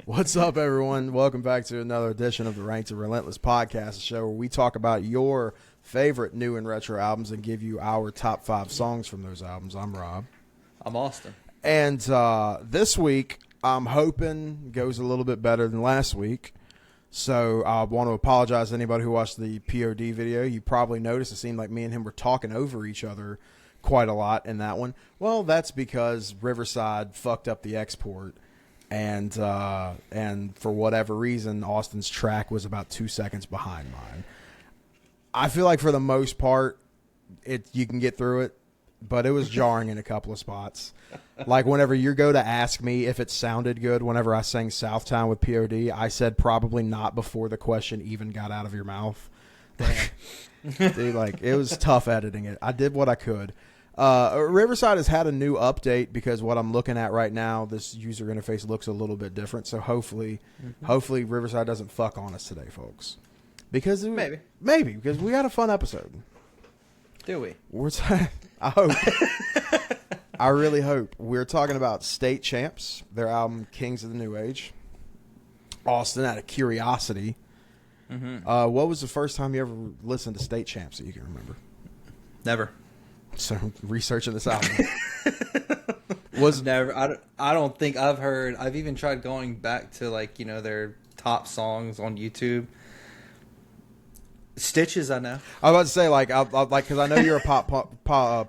What's up, everyone? Welcome back to another edition of the Ranked and Relentless podcast, a show where we talk about your favorite new and retro albums and give you our top 5 songs from those albums. I'm Rob. I'm Austin. And this week, I'm hoping goes a little bit better than last week. So I want to apologize to anybody who watched the POD video. You probably noticed it seemed like me and him were talking over each other quite a lot in that one. Well, that's because Riverside fucked up the export. And for whatever reason, Austin's track was about 2 seconds behind mine. I feel like for the most part, you can get through it, but it was jarring in a couple of spots. Like whenever you go to ask me if it sounded good, whenever I sang Southtown with POD, I said probably not before the question even got out of your mouth. Dude, like it was tough editing it. I did what I could. Riverside has had a new update because what I'm looking at right now, this user interface looks a little bit different. So hopefully Riverside doesn't fuck on us today, folks. Because maybe because we had a fun episode. Do we? I hope. I really hope. We're talking about State Champs, their album Kings of the New Age. Austin, out of curiosity, what was the first time you ever listened to State Champs that you can remember? Never. So researching this album was never. I don't think I've heard. I've even tried going back to their top songs on YouTube. Stitches, I know. I was about to say because I know you're a punk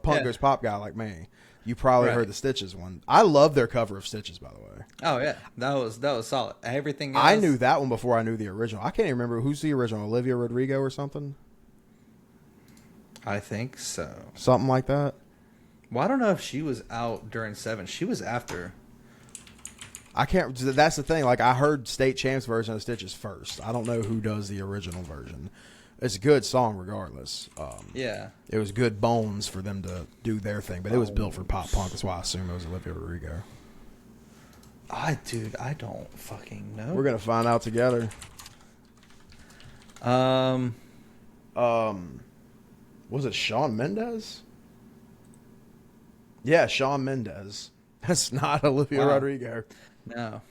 goes pop guy like me. You probably heard the Stitches one. I love their cover of Stitches, by the way. Oh yeah, that was solid. Everything else, I knew that one before I knew the original. I can't even remember who's the original. Olivia Rodrigo or something. I think so. Something like that. Well, I don't know if she was out during 7. She was after. I can't. That's the thing. Like I heard State Champs version of Stitches first. I don't know who does the original version. It's a good song regardless. Yeah. It was good bones for them to do their thing, but it was built for pop punk. That's why I assume it was Olivia Rodrigo. Dude, I don't fucking know. We're gonna find out together. Was it Shawn Mendes? Yeah, Shawn Mendes. That's not Olivia Rodrigo. No,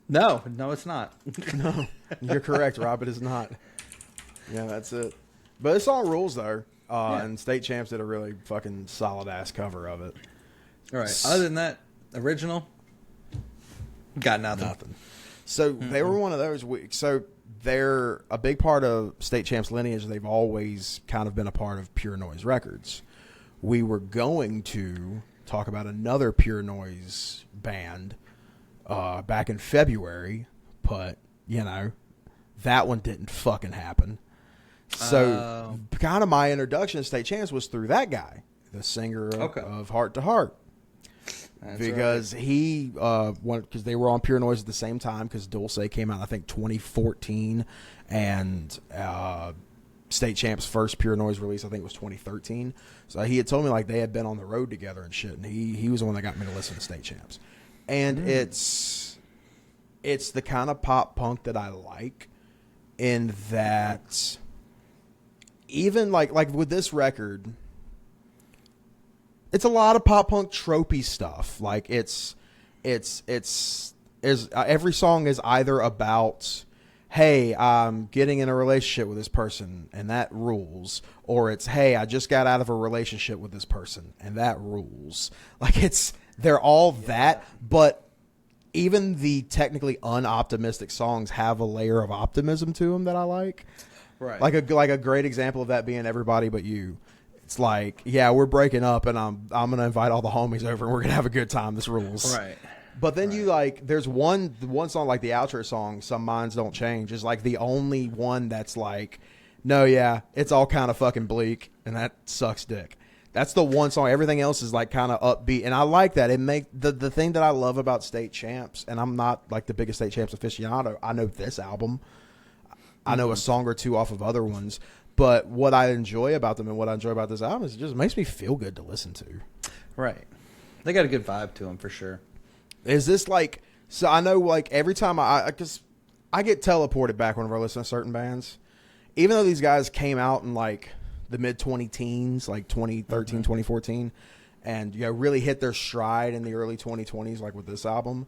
it's not. No, you're correct, Rob. It is not. Yeah, that's it. But this song rules, though. And State Champs did a really fucking solid-ass cover of it. All right. Other than that, original, got nothing. So they were one of those weeks. So they're a big part of State Champs' lineage. They've always kind of been a part of Pure Noise Records. We were going to talk about another Pure Noise band back in February, but, that one didn't fucking happen. So kind of my introduction to State Champs was through that guy, the singer of Heart to Heart. That's because he because they were on Pure Noise at the same time, because Dulce came out I think 2014 and State Champs' first Pure Noise release I think was 2013. So he had told me like they had been on the road together and shit, and he was the one that got me to listen to State Champs. And it's the kind of pop punk that I like, in that even like with this record, it's a lot of pop punk tropey stuff. Like it's every song is either about, hey, I'm getting in a relationship with this person and that rules, or it's, hey, I just got out of a relationship with this person and that rules. Like they're all that, but even the technically unoptimistic songs have a layer of optimism to them that I like. Right. Like a great example of that being Everybody But You. It's like, yeah, we're breaking up and I'm going to invite all the homies over and we're going to have a good time. This rules. Right. But then you there's one song, like the outro song, Some Minds Don't Change, is like the only one that's like, no, yeah, it's all kind of fucking bleak and that sucks dick. That's the one song. Everything else is like kind of upbeat, and I like that. It make the thing that I love about State Champs, and I'm not like the biggest State Champs aficionado. I know this album. I know a song or two off of other ones, but what I enjoy about them and what I enjoy about this album is it just makes me feel good to listen to. Right. They got a good vibe to them for sure. Is this like, so I know like every time because I get teleported back whenever I listen to certain bands, even though these guys came out in like the mid 20-teens, like 2013, 2014, and really hit their stride in the early 2020s, like with this album.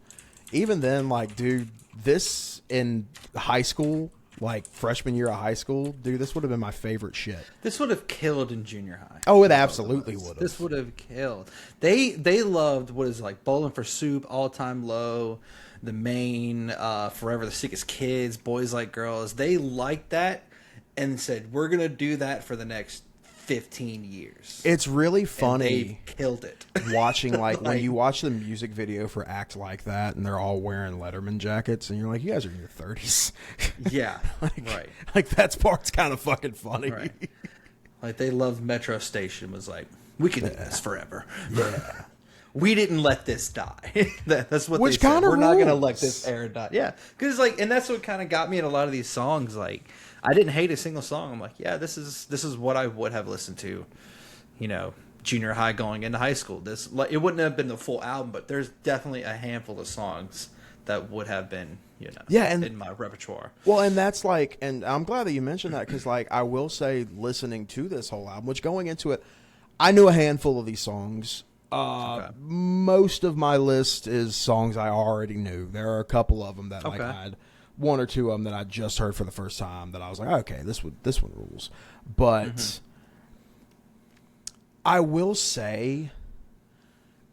even then, like, dude, this in high school, like freshman year of high school, dude, this would have been my favorite shit. This would have killed in junior high. Oh, it absolutely would have. This would have killed. They loved what is like Bowling for Soup, All Time Low, The Main, Forever the Sickest Kids, Boys Like Girls. They liked that and said, we're gonna do that for the next 15 years. It's really funny. And they killed it. Watching like when you watch the music video for Act Like That and they're all wearing Letterman jackets and you're like, you guys are in your 30s. Yeah. Right. Like that part's kind of fucking funny. Right. Like they loved Metro Station, was like, we can do this forever. Yeah. We didn't let this die. That's what Which they said. We're not going to rules. let this era die. Yeah. Because like, and that's what kind of got me in a lot of these songs. Like, I didn't hate a single song. I'm like, yeah, this is what I would have listened to, you know, junior high going into high school. This, like, it wouldn't have been the full album, but there's definitely a handful of songs that would have been, you know, in my repertoire. Well, and that's like, and I'm glad that you mentioned that because, like, I will say, listening to this whole album, which going into it, I knew a handful of these songs. Okay. Most of my list is songs I already knew. There are a couple of them that like I had one or two of them that I just heard for the first time that I was like, okay, this one rules. But I will say,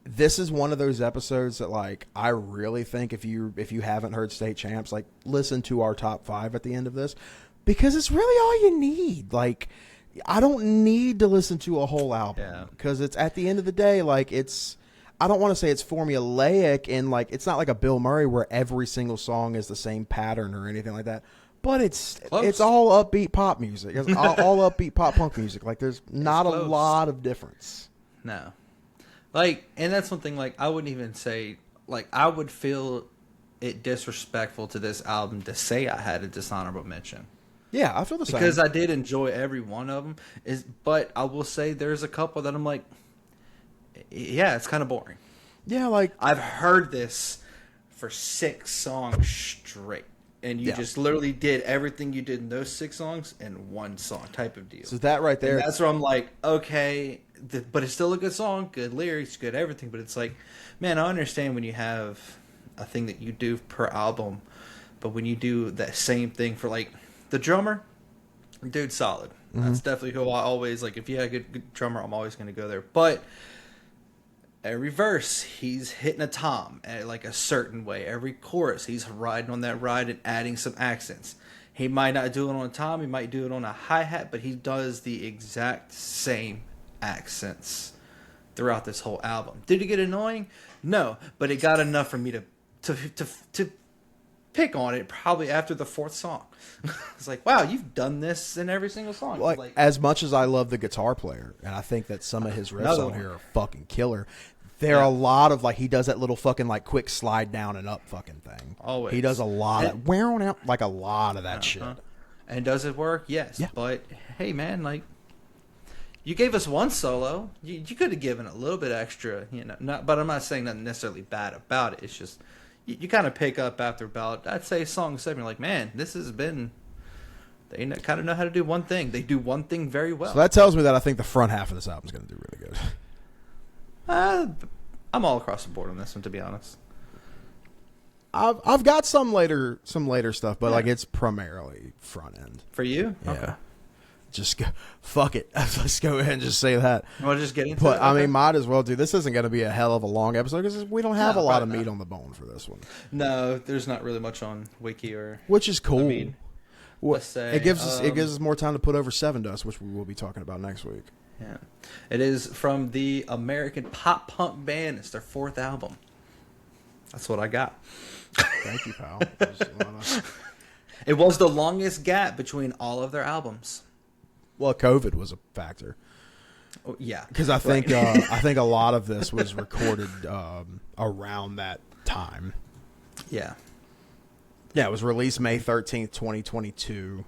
this is one of those episodes that like I really think if you haven't heard State Champs, like listen to our top 5 at the end of this because it's really all you need. Like I don't need to listen to a whole album because it's at the end of the day like it's. I don't want to say it's formulaic and like it's not like a Bill Murray where every single song is the same pattern or anything like that. But it's all upbeat pop music. It's all upbeat pop punk music. Like there's not a lot of difference. No. Like, and that's one thing, like, I wouldn't even say, like, I would feel it disrespectful to this album to say I had a dishonorable mention. Yeah, I feel the same. Because I did enjoy every one of them. But I will say there's a couple that I'm like, yeah, it's kind of boring. Yeah, like... I've heard this for 6 songs straight. And you just literally did everything you did in those 6 songs in one song type of deal. So that right there... And that's where I'm like, okay, but it's still a good song, good lyrics, good everything. But it's like, man, I understand when you have a thing that you do per album. But when you do that same thing for, like, the drummer, dude, solid. Mm-hmm. That's definitely who I always, like, if you had a good drummer, I'm always going to go there. But... every verse, he's hitting a tom like a certain way. Every chorus, he's riding on that ride and adding some accents. He might not do it on a tom, he might do it on a hi-hat, but he does the exact same accents throughout this whole album. Did it get annoying? No, but it got enough for me to pick on it probably after the 4th song. It's like, wow, you've done this in every single song. Like, as much as I love the guitar player, and I think that some of his riffs on here are fucking killer, there are a lot of, like, he does that little fucking, like, quick slide down and up fucking thing. Always. He does a lot of, like, a lot of that shit. And does it work? Yes. Yeah. But, hey, man, like, you gave us one solo. You could have given a little bit extra, you know. But I'm not saying nothing necessarily bad about it. It's just, you kind of pick up after about, I'd say, song 7. You're like, man, this has been... they kind of know how to do one thing. They do one thing very well. So that tells me that I think the front half of this album is going to do really good. I'm all across the board on this one, to be honest. I've got some later stuff, but like it's primarily front end. For you? Yeah. Okay. Just go, fuck it. Let's go ahead and just say that. Well, just get into but, it. I mean, might as well, dude. This isn't going to be a hell of a long episode because we don't have a lot of meat on the bone for this one. No, there's not really much on Wiki or... which is cool. I mean, let's say... it gives us more time to put over Seven Dust, which we will be talking about next week. Yeah. It is from the American pop punk band. It's their 4th album. That's what I got. Thank you, pal. It was the longest gap between all of their albums. Well, COVID was a factor. Oh, yeah. Because I think I think a lot of this was recorded around that time. Yeah. Yeah, it was released May 13th, 2022.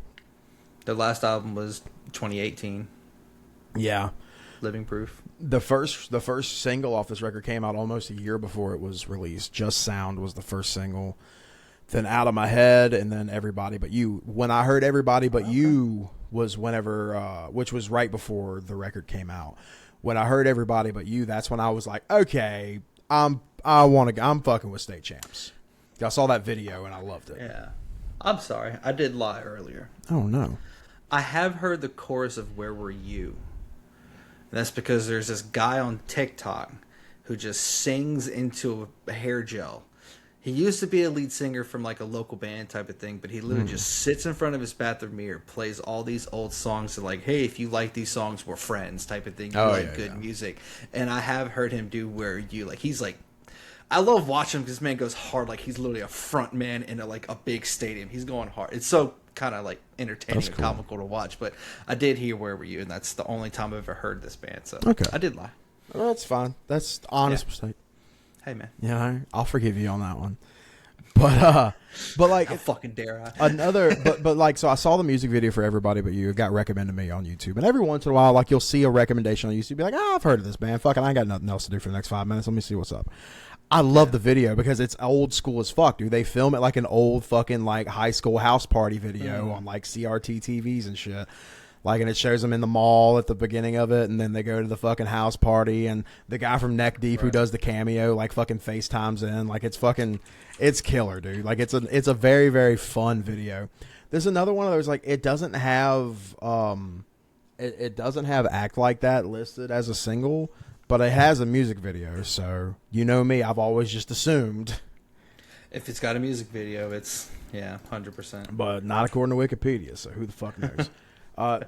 Their last album was 2018. Yeah. Living Proof. The first single off this record came out almost a year before it was released. Just Sound was the first single. Then Out of My Head, and then Everybody But You. When I heard Everybody But You was whenever, which was right before the record came out. When I heard Everybody But You, that's when I was like, okay, I'm fucking with State Champs. I saw that video and I loved it. Yeah. I'm sorry. I did lie earlier. Oh, no. I have heard the chorus of Where Were You? And that's because there's this guy on TikTok who just sings into a hair gel. He used to be a lead singer from like a local band type of thing, but he literally just sits in front of his bathroom mirror, plays all these old songs, and like, hey, if you like these songs, we're friends type of thing. You like good music. And I have heard him do Where Are You? Like, he's like, I love watching him because this man goes hard. Like, he's literally a front man in a big stadium. He's going hard. It's so kind of like entertaining and comical to watch. But I did hear Where Were You? And that's the only time I've ever heard this band. So I did lie. Well, that's fine. That's honest mistake. Hey, man. Yeah, I'll forgive you on that one. But like, how fucking dare I? but like, so I saw the music video for Everybody But You. It got recommended to me on YouTube, and every once in a while, like, you'll see a recommendation on YouTube, be like, I've heard of this band. Fucking, I ain't got nothing else to do for the next 5 minutes. Let me see what's up. I love the video because it's old school as fuck, dude. They film it like an old fucking like high school house party video on like CRT TVs and shit. Like, and it shows them in the mall at the beginning of it, and then they go to the fucking house party, and the guy from Neck Deep who does the cameo, like, fucking FaceTimes in. Like, it's killer, dude. Like, it's a very, very fun video. There's another one of those, like, it doesn't have it doesn't have Act Like That listed as a single, but it has a music video. So, you know me, I've always just assumed. If it's got a music video, it's, 100%. But not according to Wikipedia, so who the fuck knows?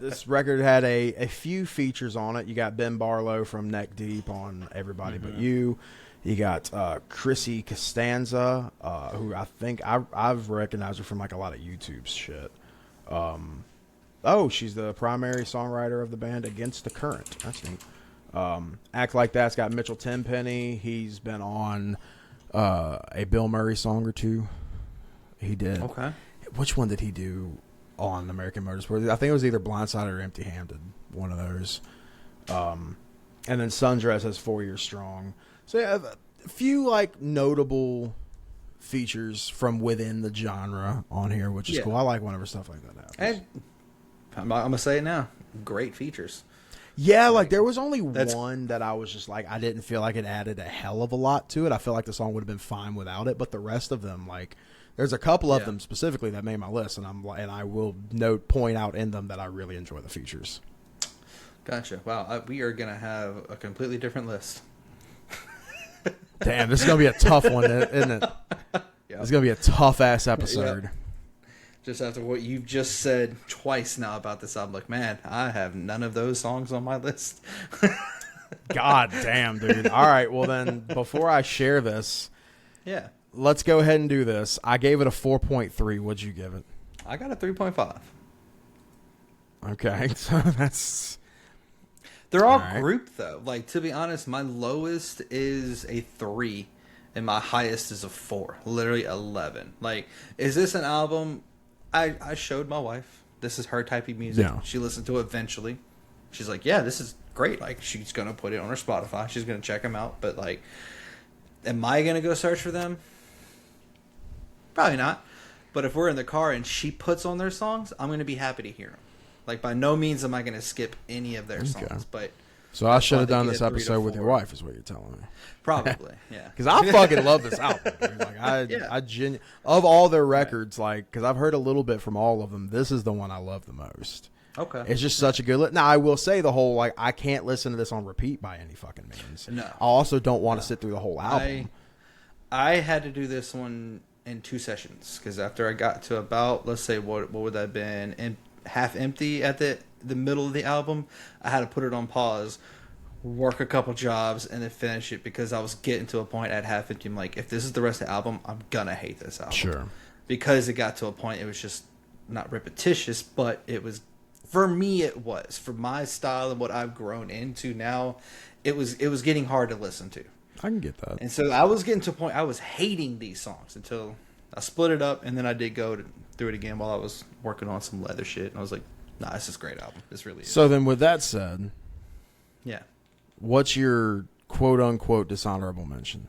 This record had a few features on it. You got Ben Barlow from Neck Deep on Everybody But You. You got Chrissy Costanza, who I think I've recognized her from like a lot of YouTube's shit. She's the primary songwriter of the band Against the Current. That's neat. Act Like That's got Mitchell Tenpenny. He's been on a Bill Murray song or two. He did. Okay. Which one did he do on American Motorsport? I think it was either Blindsided or Empty Handed. One of those. And then Sundress has 4 Years Strong. So yeah, a few like notable features from within the genre on here, which is cool. I like whenever stuff like that happens. And I'm going to say it now. Great features. Yeah, like there was only one that I was just like, I didn't feel like it added a hell of a lot to it. I feel like the song would have been fine without it, but the rest of them, like, there's a couple of them specifically that made my list, and I will point out in them that I really enjoy the features. Gotcha. Wow, we are gonna have a completely different list. Damn, this is gonna be a tough one, isn't it? Yep. It's gonna be a tough ass episode. Yep. Just after what you've just said twice now about this, I'm like, man, I have none of those songs on my list. God damn, dude. All right, well then, before I share this, let's go ahead and do this. I gave it a 4.3. What'd you give it? I got a 3.5. Okay, so that's... They're all grouped, though. Like, to be honest, my lowest is a 3, and my highest is a 4. Literally 11. Like, is this an album... I showed my wife. This is her type of music. Yeah. She listened to it eventually. She's like, yeah, this is great. Like, she's going to put it on her Spotify. She's going to check them out. But, like, am I going to go search for them? Probably not. But if we're in the car and she puts on their songs, I'm going to be happy to hear them. Like, by no means am I going to skip any of their songs. But so I should have done this episode with your wife, is what you're telling me. Probably, yeah. Because I fucking love this album. Dude. Like, of all their records, like, because I've heard a little bit from all of them, this is the one I love the most. Okay. It's just such a good... Now, I will say the whole, like, I can't listen to this on repeat by any fucking means. No. I also don't want to sit through the whole album. I had to do this one in 2 sessions, because after I got to about, let's say, what would that have been, and half empty at the middle of the album, I had to put it on pause, work a couple jobs, and then finish it, because I was getting to a point at half empty. I'm like, if this is the rest of the album, I'm gonna hate this album. Sure. Because it got to a point, it was just not repetitious, but it was, for me, it was. For my style and what I've grown into now, it was getting hard to listen to. I can get that. And so I was getting to a point, I was hating these songs until I split it up, and then I did go through it again while I was working on some leather shit, and I was like, nah, this is a great album. This really is. So then with that said, yeah, what's your quote-unquote dishonorable mention?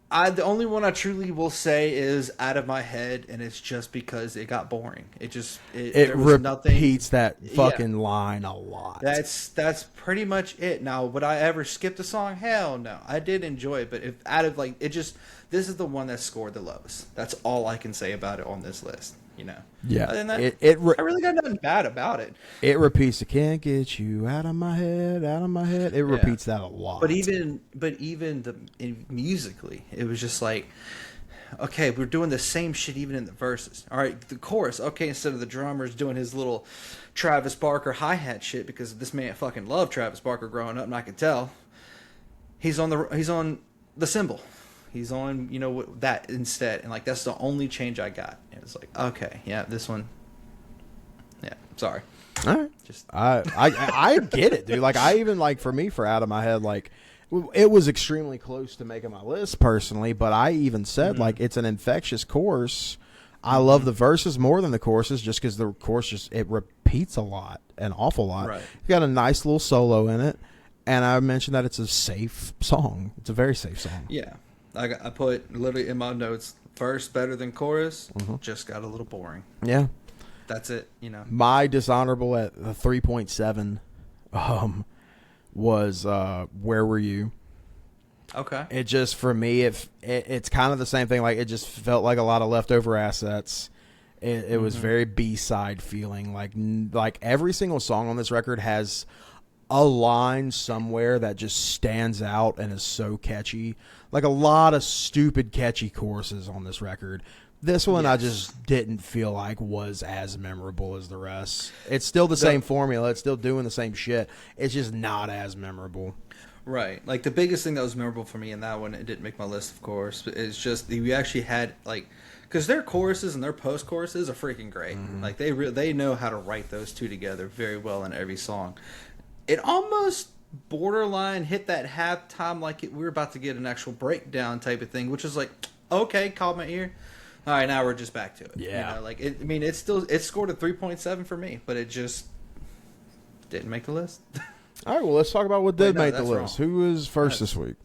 The only one I truly will say is Out of My Head, and it's just because it got boring. It There was nothing. repeats that Yeah, fucking line a lot. that's pretty much it. Now, would I ever skip the song? Hell no. I did enjoy it, but if out of like it just this is the one that scored the lowest. That's all I can say about it on this list. You know. Yeah, Other than that, it I really got nothing bad about it. it repeats. I can't get you out of my head, out of my head. It repeats that a lot. But even musically, it was just like, okay, we're doing the same shit even in the verses. All right, the chorus. Okay, instead of the drummers doing his little Travis Barker hi hat shit, because this man fucking loved Travis Barker growing up, and I could tell. He's on the cymbal. He's on that instead, and like that's the only change I got. And it's like, okay, yeah, this one. Yeah, sorry. All right. Just I get it, dude. Like I even like for me for Out of My Head, like it was extremely close to making my list personally, but I even said like it's an infectious chorus. I love the verses more than the choruses just because the chorus just it repeats a lot, an awful lot. Right. It's got a nice little solo in it, and I mentioned that it's a safe song. It's a very safe song. yeah. I put literally in my notes, verse better than chorus, just got a little boring. Yeah. That's it, My dishonorable at the 3.7 was Where Were You? Okay. It just for me it's kind of the same thing. Like it just felt like a lot of leftover assets. It was very B-side feeling. Like every single song on this record has a line somewhere that just stands out and is so catchy. Like a lot of stupid catchy choruses on this record. This one I just didn't feel like was as memorable as the rest. It's still the same formula. It's still doing the same shit. It's just not as memorable. Right. Like the biggest thing that was memorable for me in that one, it didn't make my list, of course, but it's just we actually had like, because their choruses and their post choruses are freaking great. Like they know how to write those two together very well in every song. It almost borderline hit that halftime like we were about to get an actual breakdown type of thing, which is like, okay, caught my ear. All right, now we're just back to it. Yeah. It scored a 3.7 for me, but it just didn't make the list. All right, well, let's talk about what did make the list. Wrong. Who was first this week?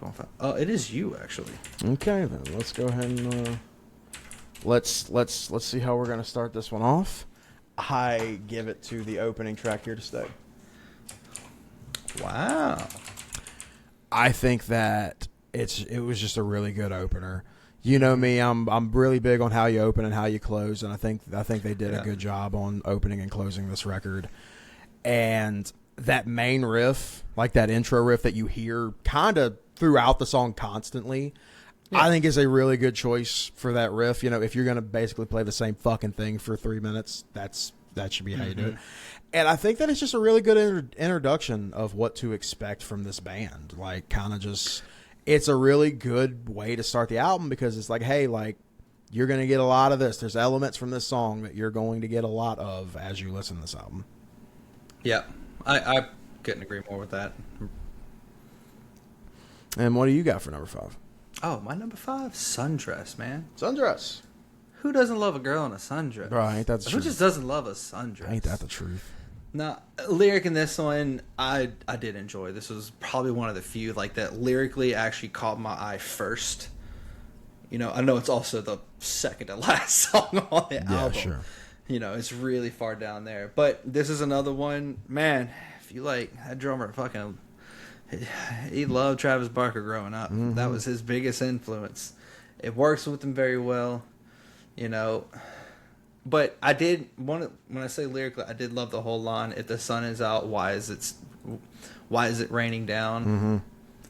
3.5. Oh, it is you actually. Okay, then let's go ahead and let's see how we're gonna start this one off. I give it to the opening track, Here to Stay. Wow. I think that it was just a really good opener. You know me, I'm really big on how you open and how you close, and I think they did a good job on opening and closing this record. And that main riff, like that intro riff that you hear kind of throughout the song constantly, I think is a really good choice for that riff. If you're going to basically play the same fucking thing for 3 minutes, that should be how you do it. And I think that it's just a really good introduction of what to expect from this band. Like, kind of just, it's a really good way to start the album because it's like, hey, like, you're going to get a lot of this. There's elements from this song that you're going to get a lot of as you listen to this album. Yeah, I couldn't agree more with that. And what do you got for number 5? Oh, my number 5, Sundress, man. Sundress. Who doesn't love a girl in a sundress? Bro, ain't that the truth? Who just doesn't love a sundress? Ain't that the truth? Now, lyric in this one, I did enjoy. This was probably one of the few like that lyrically actually caught my eye first. I know it's also the second to last song on the album. Yeah, sure. It's really far down there. But this is another one, man. If you like that drummer, fucking, he loved Travis Barker growing up. Mm-hmm. That was his biggest influence. It works with him very well, But I did when I say lyrically, I did love the whole line. If the sun is out, why is it raining down? Mm-hmm.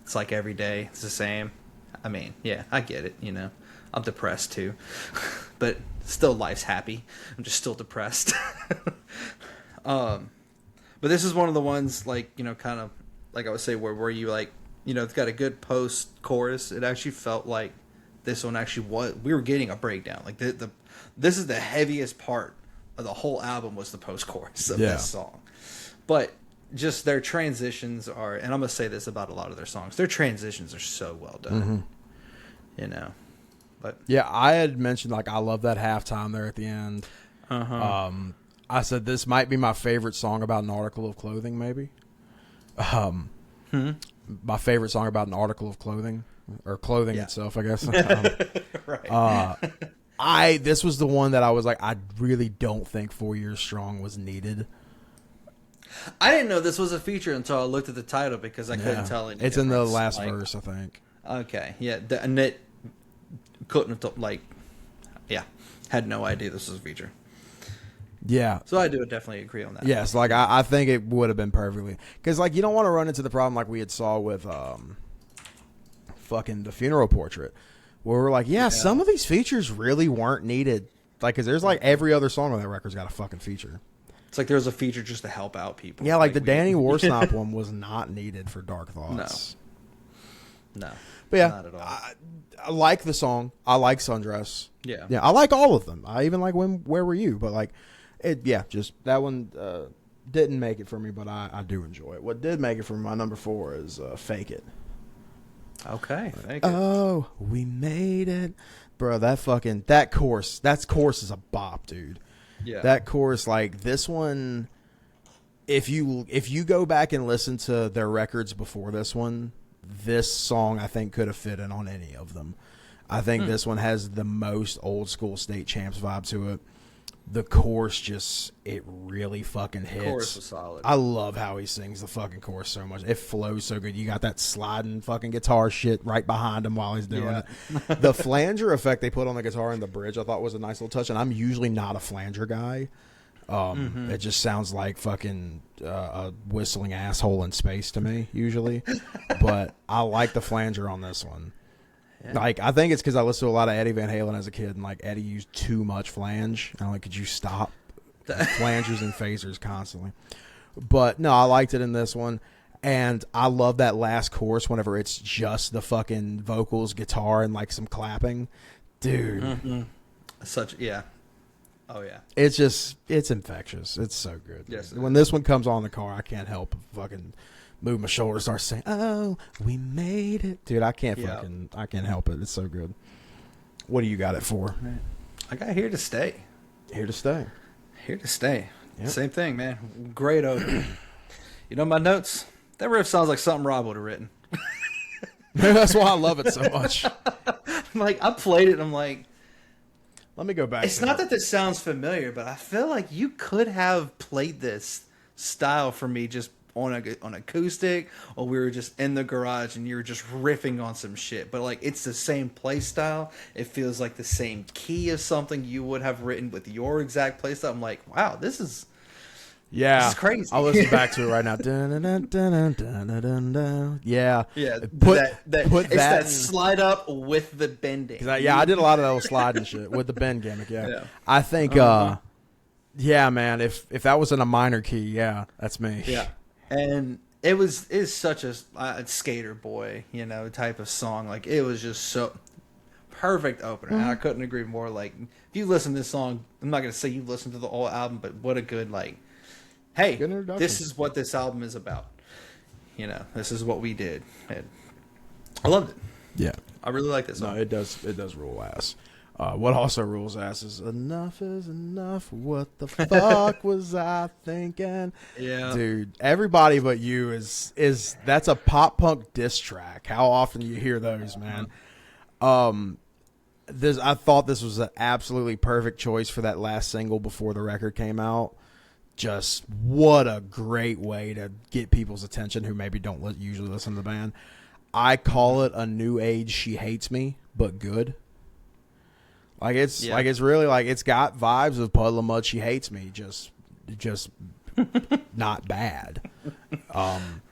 It's like every day, it's the same. I mean, yeah, I get it. I'm depressed too, but still, life's happy. I'm just still depressed. But this is one of the ones like kind of like I would say where you like it's got a good post chorus. It actually felt like this one actually was. We were getting a breakdown. Like this is the heaviest part of the whole album was the post chorus of this song, but just their transitions are, and I'm gonna say this about a lot of their songs, their transitions are so well done. But yeah, I had mentioned like I love that halftime there at the end. I said this might be my favorite song about an article of clothing, maybe. my favorite song about an article of clothing or clothing itself, I guess. Right. This was the one that I was like, I really don't think 4 Years Strong was needed. I didn't know this was a feature until I looked at the title because I couldn't tell any It's in the difference. last verse, I think. Okay, yeah, and it couldn't have had no idea this was a feature. Yeah. So I do definitely agree on that. Yes, like I think it would have been perfectly, because like you don't want to run into the problem like we had saw with fucking The Funeral Portrait, where we're like, some of these features really weren't needed, like because there's like every other song on that record's got a fucking feature. It's like there was a feature just to help out people. Yeah, like the Danny Warsnop one was not needed for Dark Thoughts. No, but yeah, not at all. I like the song. I like Sundress. Yeah, I like all of them. I even like Where Were You? But like, just that one didn't make it for me, but I do enjoy it. What did make it for me, my number 4 is Fake It. Okay, Fake It. Oh, we made it, bro. That chorus is a bop, dude. Yeah, That chorus, like this one, if you go back and listen to their records before this one, this song I think could have fit in on any of them. I think this one has the most old school State Champs vibe to it. The chorus it really fucking hits. The chorus was solid. I love how he sings the fucking chorus so much. It flows so good. You got that sliding fucking guitar shit right behind him while he's doing it. The flanger effect they put on the guitar in the bridge I thought was a nice little touch, and I'm usually not a flanger guy. It just sounds like fucking a whistling asshole in space to me usually. But I like the flanger on this one. Yeah. Like, I think it's because I listened to a lot of Eddie Van Halen as a kid, and like Eddie used too much flange. And I'm like, could you stop flangers and phasers constantly? But no, I liked it in this one, and I love that last chorus whenever it's just the fucking vocals, guitar, and like some clapping, dude. Mm-hmm. Oh yeah. It's infectious. It's so good. Yes. When this one comes on in the car, I can't help but fucking move my shoulders, start saying, "Oh, we made it, dude." I can't help it. It's so good. What do you got it for? I got Here to Stay. Here to Stay. Here to Stay. Yep. Same thing, man. Great opening. You know my notes? That riff sounds like something Rob would have written. Maybe that's why I love it so much. Like, I played it and I'm like, let me go back. It's not that this sounds familiar, but I feel like you could have played this style for me just on acoustic, or we were just in the garage and you were just riffing on some shit. But like, it's the same play style. It feels like the same key of something you would have written with your exact play style. I'm like, wow, this is crazy. I'll listen back to it right now. Yeah. Yeah. Put it's that slide up with the bending. I did a lot of those sliding shit with the bend gimmick. Yeah. I think, yeah, man, if that was in a minor key, yeah, that's me. Yeah. And it's such a skater boy, type of song. Like, it was just so perfect opener. And I couldn't agree more. Like, if you listen to this song, I'm not going to say you've listened to the whole album, but what a good, like, hey, this is what this album is about. This is what we did. And I loved it. Yeah. I really like this song. No, it does rule ass. What also rules ass is Enough is Enough. What the fuck was I thinking? Yeah. Dude, Everybody But You is that's a pop punk diss track. How often do you hear those, man? I thought this was an absolutely perfect choice for that last single before the record came out. Just what a great way to get people's attention who maybe don't usually listen to the band. I call it a new age She Hates Me, but good. Like it's really like it's got vibes of Puddle of Mud, She Hates Me, just not bad.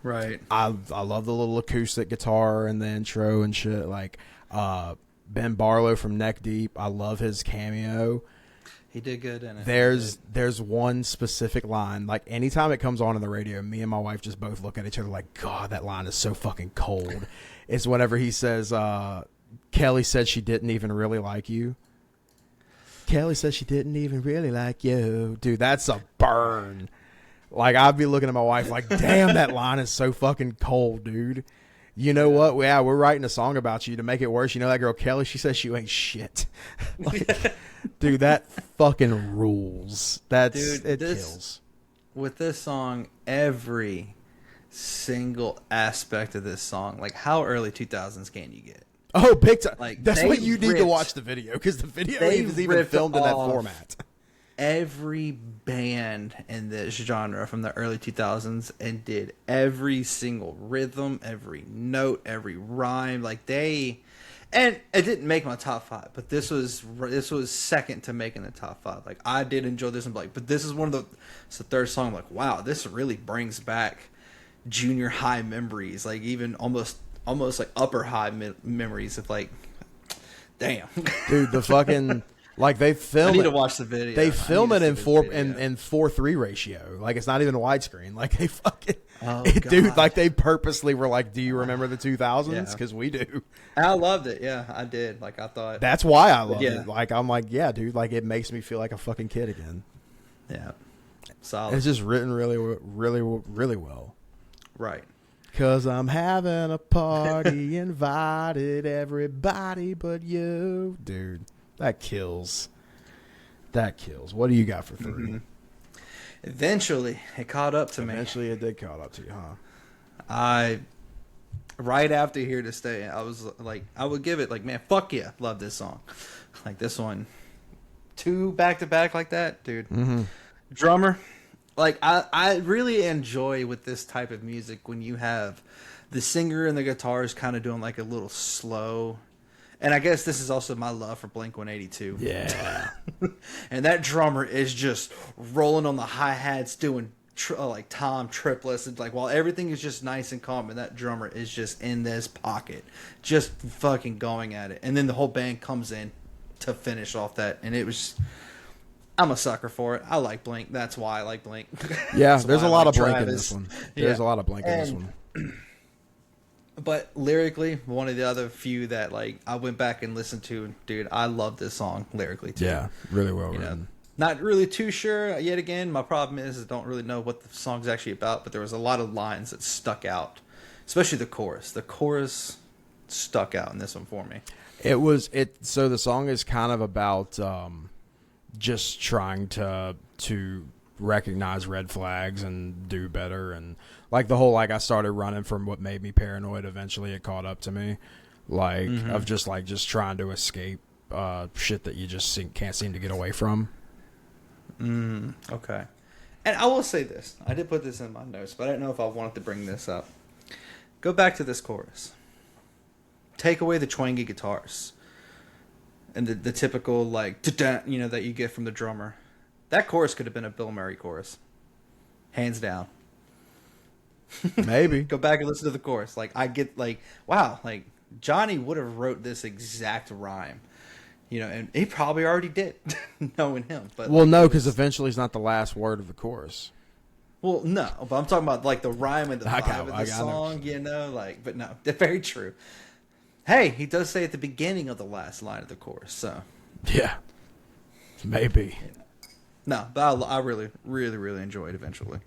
Right. I love the little acoustic guitar in the intro and shit. Like Ben Barlow from Neck Deep, I love his cameo. He did good in it. There's one specific line, like anytime it comes on the radio, me and my wife just both look at each other like, God, that line is so fucking cold. It's whenever he says, Kelly said she didn't even really like you. Kelly said she didn't even really like you. Dude, that's a burn. Like, I'd be looking at my wife like, damn, that line is so fucking cold, dude. You know what? Yeah, we're writing a song about you to make it worse. You know that girl Kelly? She says you ain't shit. Like, dude, that fucking rules. It kills. With this song, every single aspect of this song. Like, how early 2000s can you get? Oh, big time. Like, That's they what you need to ripped- watch the video, because the video they is even ripped filmed in that off format. Every band in this genre from the early 2000s and did every single rhythm, every note, every rhyme. Like, and it didn't make my top 5, but this was second to making the top 5. Like, I did enjoy this one, but this is it's the third song. I'm like, wow, this really brings back junior high memories, like even almost like upper high memories of, like, damn, Dude, the fucking, like, they film I need it. to watch the video. They film it in see this 4:3 ratio. Like, it's not even widescreen. Like, they fucking God. dude, like, they purposely were like, do you remember the 2000s? Yeah. Because we do. I loved it. Yeah, I did. Like, I thought. That's why I love Yeah. it. Like, I'm like, yeah, dude, like, it makes me feel like a fucking kid again. Yeah, solid. It's just written really, really, really well. Right. Cause I'm having a party, invited everybody but you. Dude, that kills. That kills. What do you got for 3? Mm-hmm. Eventually, it caught up to me. Eventually it did caught up to you, huh? Right after Here to Stay, I was like, I would give it, like, man, fuck yeah, love this song. Like, this one, 2 back-to-back like that, dude. Mm-hmm. Drummer. Like, I really enjoy with this type of music when you have the singer and the guitars kind of doing, like, a little slow. And I guess this is also my love for Blink-182. Yeah. And that drummer is just rolling on the hi-hats, doing like tom triplets, and, like, while everything is just nice and calm, and that drummer is just in this pocket, just fucking going at it. And then the whole band comes in to finish off that, and it was... I'm a sucker for it. I like Blink. That's why I like Blink. Yeah, there's a lot of Blink in Travis. this one. There's a lot of Blink in this one. But lyrically, one of the other few that, like, I went back and listened to, dude, I love this song lyrically too. Yeah, really well You know, written. not really too sure. Yet again, my problem is I don't really know what the song's actually about, but there was a lot of lines that stuck out, especially the chorus. The chorus stuck out in this one for me. So the song is kind of about just trying to recognize red flags and do better, and like the whole, like, I started running from what made me paranoid. Eventually it caught up to me, like, of just trying to escape shit that you just can't seem to get away from. Okay. And I will say this. I did put this in my notes, but I don't know if I wanted to bring this up. Go back to this chorus. Take away the twangy guitars and the typical, like, you know, that you get from the drummer. That chorus could have been a Bill Murray chorus. Hands down. Maybe. Go back and listen to the chorus. Like, I get, like, wow, like, Johnny would have wrote this exact rhyme. You know, and he probably already did, knowing him. But, Well, like, no, because eventually it's not the last word of the chorus. Well, no, but I'm talking about, like, the rhyme and the I vibe got- of I the got- song, you know, like, but no, they're very true. Hey, he does say at the beginning of the last line of the chorus, so Yeah. Maybe. no, but I really, really, really enjoyed eventually.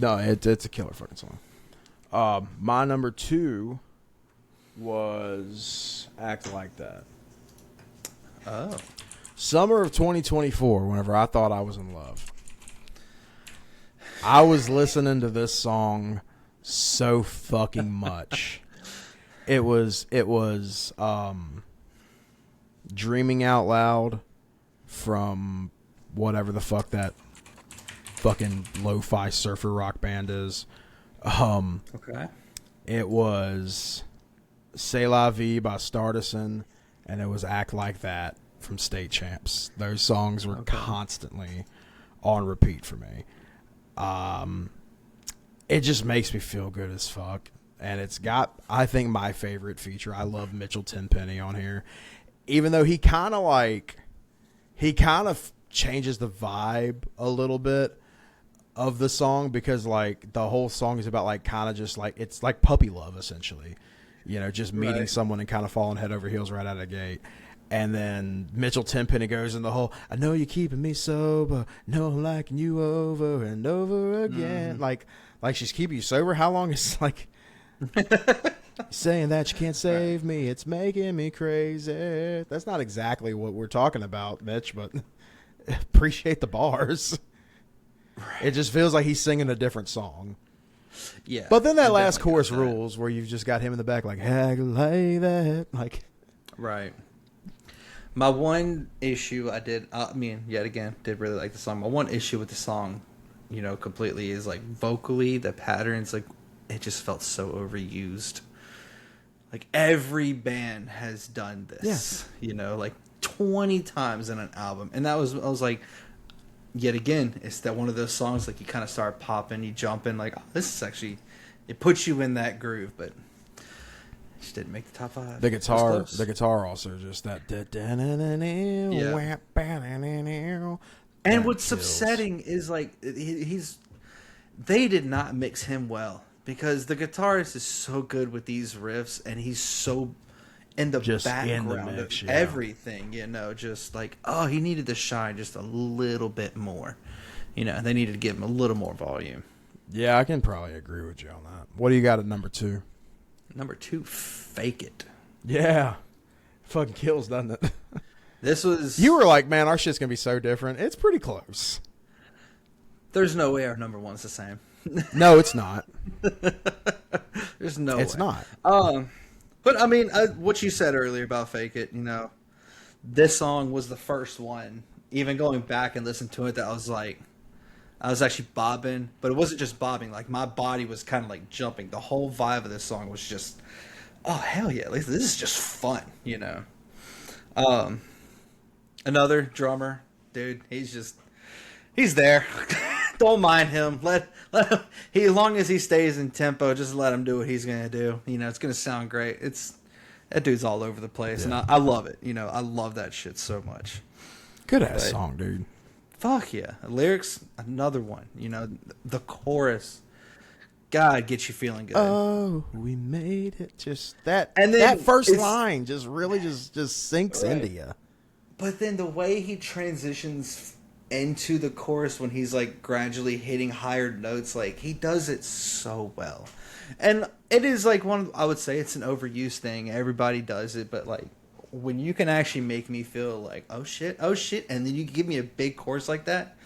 No, it's a killer fucking song. My number 2 was Act Like That. Oh, Summer of 2024, whenever I thought I was in love, I was listening to this song so fucking much. It was Dreaming Out Loud from whatever the fuck that fucking lo-fi surfer rock band is. okay. It was C'est La Vie by Stardust, and it was Act Like That from State Champs. Those songs were constantly on repeat for me. It just makes me feel good as fuck. And it's got, I think, my favorite feature. I love Mitchell Tenpenny on here. Even though he kind of changes the vibe a little bit of the song, because, like, the whole song is about, like, kind of just, like, it's like puppy love, essentially. You know, just meeting someone and kind of falling head over heels right out of the gate. And then Mitchell Tenpenny goes in the whole, I know you're keeping me sober, know I'm liking you over and over again. Like she's keeping you sober? How long is, like, saying that you can't save me, it's making me crazy. That's not exactly what we're talking about, Mitch, but appreciate the bars. It just feels like he's singing a different song. Yeah. But then that I'm last definitely chorus got that. rules where you've just got him in the back like, hey, like that. Like, Right. My one issue yet again, did really like the song. My one issue with the song, completely is like vocally, the patterns, like it just felt so overused. Like every band has done this, like 20 times in an album. And I was like, yet again, it's that one of those songs like you kind of start popping, you jump in like, oh, this is actually, it puts you in that groove, but just didn't make the top 5. the guitar also just that. Yeah. And what's upsetting is like they did not mix him well, because the guitarist is so good with these riffs and he's so in the Just background in the mix, of yeah. everything, just like, oh, he needed to shine just a little bit more. They needed to give him a little more volume. Yeah, I can probably agree with you on that. What do you got at number 2? Number 2, Fake It. Yeah. Fucking kills, doesn't it? This was... You were like, man, our shit's going to be so different. It's pretty close. There's no way our number 1's the same. No, it's not. There's no way. It's not. But, I mean, what you said earlier about Fake It, this song was the first one, even going back and listening to it, that I was actually bobbing, but it wasn't just bobbing. Like, my body was kind of like jumping. The whole vibe of this song was just, oh, hell yeah. This is just fun, Another drummer, dude, he's there. Don't mind him. Let him, as long as he stays in tempo, just let him do what he's going to do. It's going to sound great. That dude's all over the place, and I love it. I love that shit so much. Good ass song, dude. Fuck yeah. Lyrics, another one. The chorus, God, gets you feeling good. Oh, we made it. Just that. And then that first line just really just sinks into you. But then the way he transitions into the chorus when he's like gradually hitting higher notes, like he does it so well. And it is like I would say it's an overused thing. Everybody does it, but like when you can actually make me feel like, oh shit, and then you give me a big chorus like that,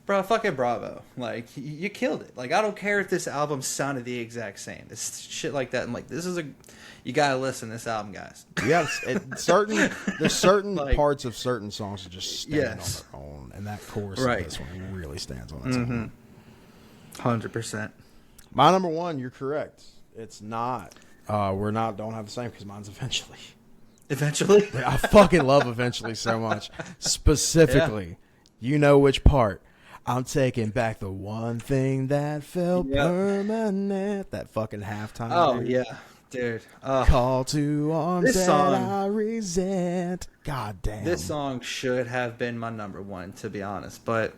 bro, fucking bravo. Like, you killed it. Like, I don't care if this album sounded the exact same. This shit like that. I'm like, you gotta listen to this album, guys. Yeah, there's certain like, parts of certain songs that just stand on their own, and that chorus of this one really stands on its own. 100%. My number 1, you're correct. It's not. Don't have the same, because mine's Eventually. Eventually? I fucking love Eventually so much. Specifically, you know which part. I'm taking back the one thing that felt permanent. That fucking halftime. Oh, dude. yeah. Dude. Call to arms this that song, I resent. God damn. This song should have been my number 1, to be honest. But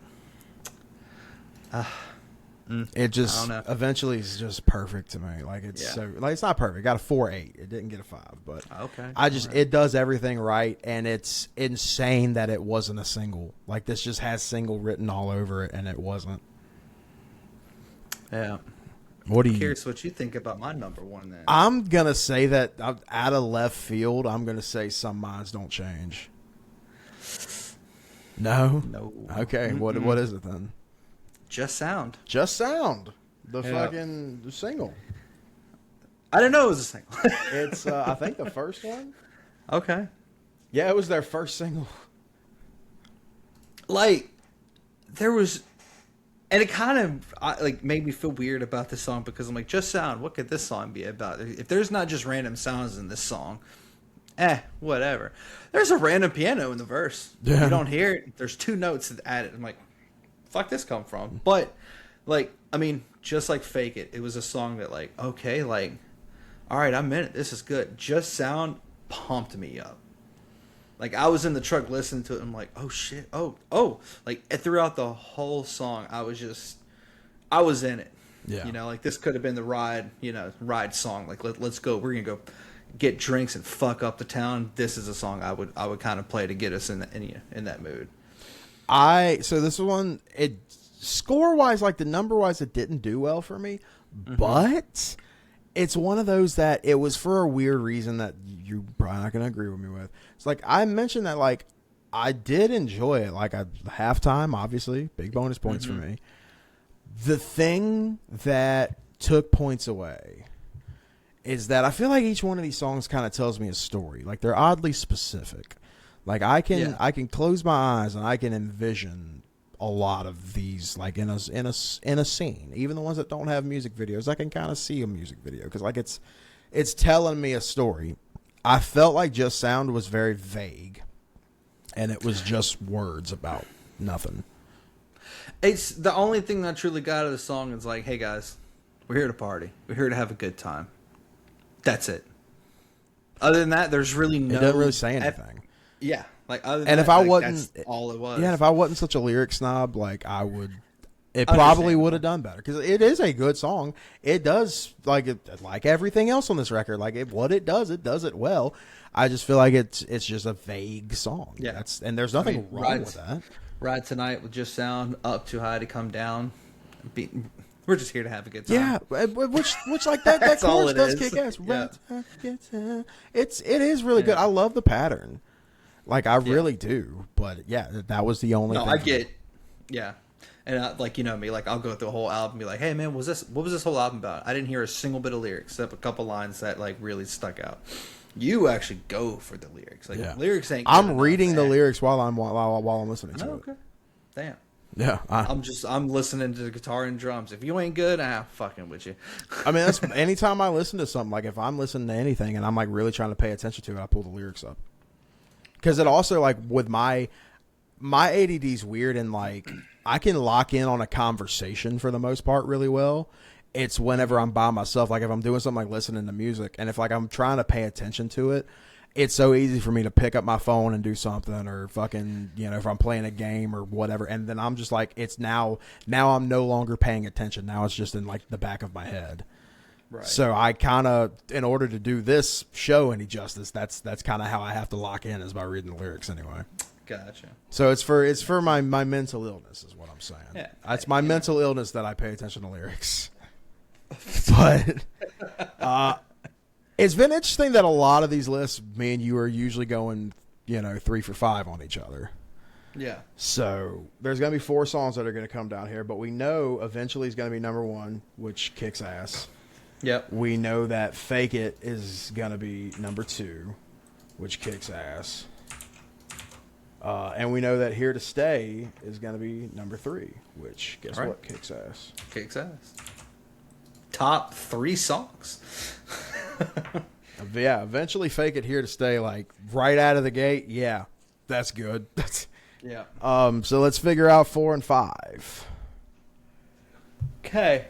it just Eventually is just perfect to me. Like, it's so, like, it's not perfect. It got a 4.8. It didn't get a 5, but okay. It does everything right, and it's insane that it wasn't a single. Like, this just has single written all over it, and it wasn't. Yeah. What do you? Curious what you think about my number 1 then. I'm gonna say that out of left field. I'm gonna say Some Minds Don't Change. No. Okay. Mm-mm. What is it then? Just Sound. Just Sound. The fucking single. I didn't know it was a single. It's I think the first one. Okay. Yeah, it was their first single. Like, there was. And it kind of made me feel weird about this song, because I'm like, Just Sound, what could this song be about? If there's not just random sounds in this song, whatever. There's a random piano in the verse. Yeah. You don't hear it. There's 2 notes added. I'm like, fuck this come from? But, like, I mean, just like Fake It, it was a song that, like, okay, like, all right, I'm in it. This is good. Just Sound pumped me up. Like, I was in the truck listening to it, and I'm like, oh, shit, oh. Like, throughout the whole song, I was in it. Yeah. Like, this could have been the ride song. Like, let's go. We're going to go get drinks and fuck up the town. This is a song I would kind of play to get us in that mood. So this one, it score-wise, like the number-wise, it didn't do well for me, but it's one of those that it was for a weird reason that you're probably not going to agree with me with. It's like, I mentioned that, like, I did enjoy it. Like, halftime, obviously, big bonus points for me. The thing that took points away is that I feel like each one of these songs kind of tells me a story. Like they're oddly specific. Like I can close my eyes and I can envision a lot of these like in a scene. Even the ones that don't have music videos, I can kind of see a music video because like it's telling me a story. I felt like Just Sound was very vague, and it was just words about nothing. It's the only thing that I truly got out of the song is like, hey guys, we're here to party. We're here to have a good time. That's it. Other than that, there's really no. It doesn't really say anything. Yeah, like other than and that, if I like, wasn't, that's all it was. Yeah, and if I wasn't such a lyric snob, like I would. It probably would have done better because it is a good song. It does like everything else on this record. Like what it does it well. I just feel like it's just a vague song. Yeah, and there's nothing wrong with that. Ride Tonight with Just Sound, Up Too High to Come Down. We're just here to have a good time. Yeah, which like that chorus does kick ass. Yeah. It is really good. I love the pattern. Like I really do. But yeah, that was the only. No, thing I get. Yeah. And like you know me, like I'll go through a whole album and be like, "Hey man, what was this whole album about?" I didn't hear a single bit of lyrics except a couple lines that like really stuck out. You actually go for the lyrics, like lyrics ain't. I'm reading the lyrics while I'm listening to it. Okay, damn. Yeah, I'm listening to the guitar and drums. If you ain't good, I'm fucking with you. I mean, that's anytime I listen to something. Like if I'm listening to anything and I'm like really trying to pay attention to it, I pull the lyrics up because it also like with my ADD's weird and like. I can lock in on a conversation for the most part really well. It's whenever I'm by myself, like if I'm doing something like listening to music, and if like I'm trying to pay attention to it, it's so easy for me to pick up my phone and do something, or fucking, you know, if I'm playing a game or whatever, and then I'm just like, it's now I'm no longer paying attention. Now it's just in like the back of my head. Right. So I kind of, in order to do this show any justice, that's kind of how I have to lock in is by reading the lyrics anyway. Gotcha. So it's for my mental illness is what I'm saying. Yeah, it's my mental illness that I pay attention to lyrics. But it's been interesting that a lot of these lists, me and you are usually going, 3 for 5 on each other. Yeah. So there's going to be 4 songs that are going to come down here, but we know eventually it's going to be number 1, which kicks ass. Yep. We know that Fake It is going to be number 2, which kicks ass. And we know that Here to Stay is going to be number 3, which guess what? Kicks ass. Kicks ass. Top 3 songs. Yeah, eventually Fake It, Here to Stay, like right out of the gate. Yeah, that's good. Yeah. So let's figure out 4 and 5. Okay.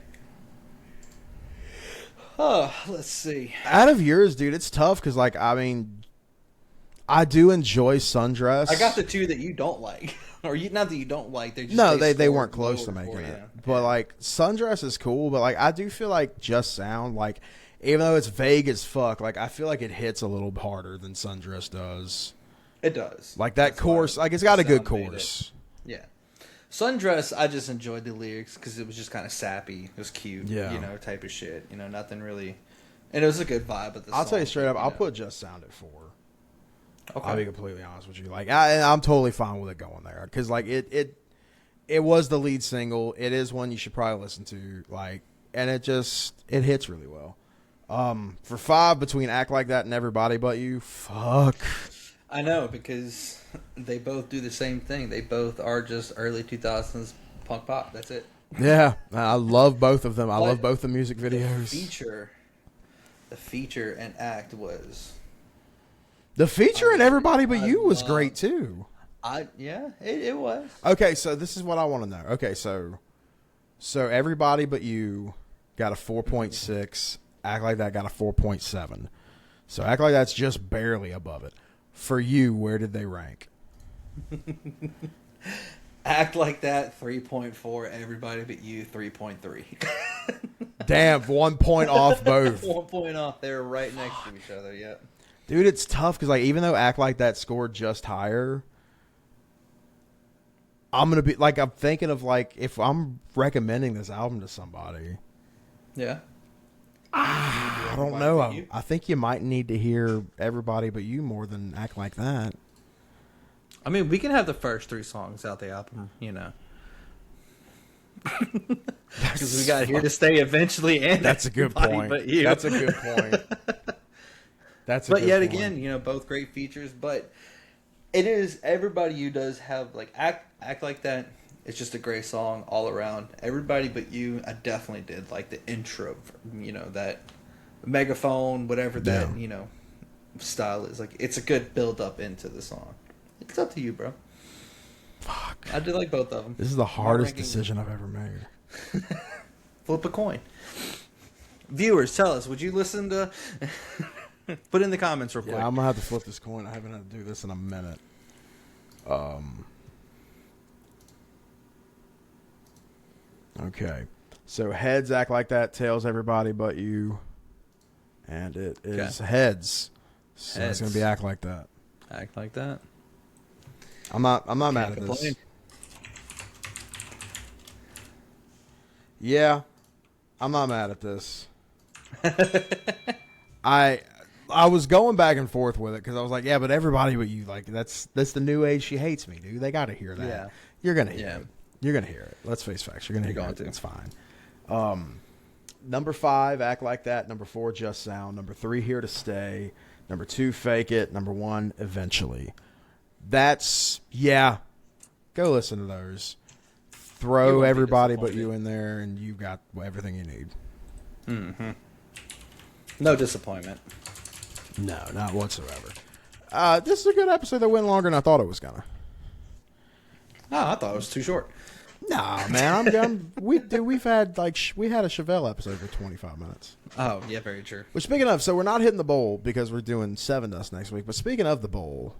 Oh, let's see. Out of yours, dude, it's tough because, like, I mean, I do enjoy Sundress. I got the 2 that you don't like, or not that you don't like. They just no, they weren't close to making it. But like Sundress is cool. But like I do feel like Just Sound, like even though it's vague as fuck, like I feel like it hits a little harder than Sundress does. It does. Like that chorus, like it's got a good chorus. Yeah. Sundress, I just enjoyed the lyrics because it was just kind of sappy. It was cute, type of shit. Nothing really, and it was a good vibe. But I'll tell you straight up, I'll put Just Sound at 4. Okay. I'll be completely honest with you. Like I'm totally fine with it going there because like it was the lead single. It is one you should probably listen to. Like, and it hits really well. For 5 between Act Like That and Everybody But You, fuck. I know because they both do the same thing. They both are just early 2000s punk pop. That's it. Yeah, I love both of them. I love both the music videos. The feature and Act was. The feature and Everybody But You was great too. It was. Okay, so this is what I want to know. Okay, so Everybody But You got a 4.6. Act Like That got a 4.7. So Act Like That's just barely above it. For you, where did they rank? Act Like That 3.4. Everybody But You 3.3. Damn, 1 point off both. 1 point off. They were right next to each other. Yeah. Dude, it's tough because like even though Act Like That scored just higher, I'm gonna be like I'm thinking of like if I'm recommending this album to somebody. Yeah. I don't know. I think you might need to hear Everybody But You more than Act Like That. I mean, we can have the first 3 songs out the album, Because we got Here to Stay eventually, and That's a good Everybody point. But You. That's a good point. That's a But good yet point. again, both great features. But it is Everybody You does have like act like that. It's just a great song all around. Everybody But You, I definitely did like the intro. That megaphone, whatever that style is. Like it's a good build up into the song. It's up to you, bro. Fuck. I do like both of them. This is the hardest decision I've ever made. Flip a coin. Viewers, tell us, would you listen to... Put in the comments real quick. Yeah, I'm going to have to flip this coin. I haven't had to do this in a minute. Okay. So heads Act Like That, tails Everybody But You. And it is heads. So it's going to be Act Like That. Act Like That. I'm not mad at this. Yeah, I'm not mad at this. I was going back and forth with it because I was like, yeah, but Everybody But You, like that's the new age. She hates me, dude. They got to hear that. Yeah. You're gonna hear it. You're gonna hear it. Let's face facts. You're gonna hear it. It's fine. Number 5, Act Like That. Number 4, Just Sound. Number 3, Here to Stay. Number 2, Fake It. Number 1, Eventually. That's go listen to those. Throw Everybody But You in there, and you got everything you need. Mm-hmm. No disappointment. No, not whatsoever. This is a good episode that went longer than I thought it was gonna. Oh, I thought it was too short. Nah, man, we've had we had a Chevelle episode for 25 minutes. Oh, yeah, very true. But speaking of, so we're not hitting the bowl because we're doing Seven Dust next week. But speaking of the bowl,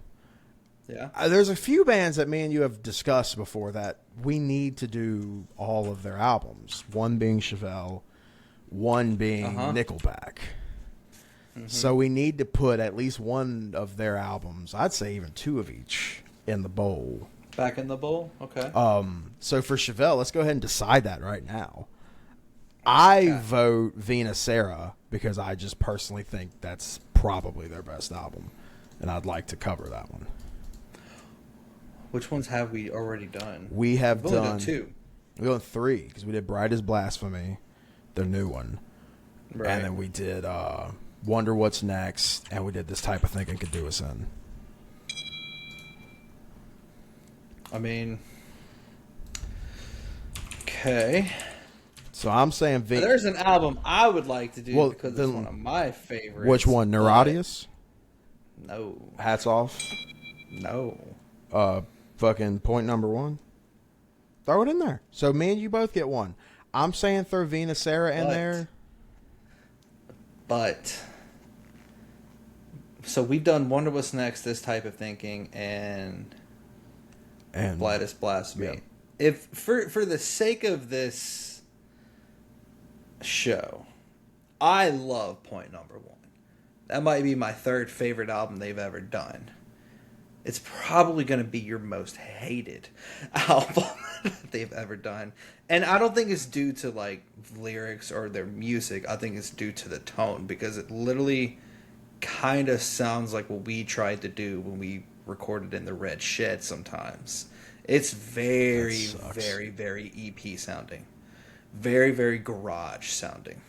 yeah, there's a few bands that me and you have discussed before that we need to do all of their albums. One being Chevelle, one being Nickelback. Mm-hmm. So we need to put at least one of their albums, I'd say even 2 of each, in the bowl. Back in the bowl? Okay. So for Chevelle, let's go ahead and decide that right now. I vote Vina Sarah because I just personally think that's probably their best album, and I'd like to cover that one. Which ones have we already done? We have done 2. We've done 3 because we did Bright as Blasphemy, their new one, right. And then we did Wonder What's Next, and we did This Type of Thinking Could Do Us In. I mean, okay. So I'm saying there's an album I would like to do because it's one of my favorites. Which one? Neurodius? No. Hats Off? No. Fucking point number 1. Throw it in there. So me and you both get one. I'm saying throw Vina Sarah in there. But so we've done Wonder What's Next, This Type of Thinking, and Blight as Blasphemy. Yeah. If for the sake of this show, I love point number 1. That might be my 3rd favorite album they've ever done. It's probably going to be your most hated album that they've ever done. And I don't think it's due to like lyrics or their music. I think it's due to the tone, because it literally kind of sounds like what we tried to do when we recorded in the Red Shed sometimes. It's very, very, very EP sounding. Very, very garage sounding.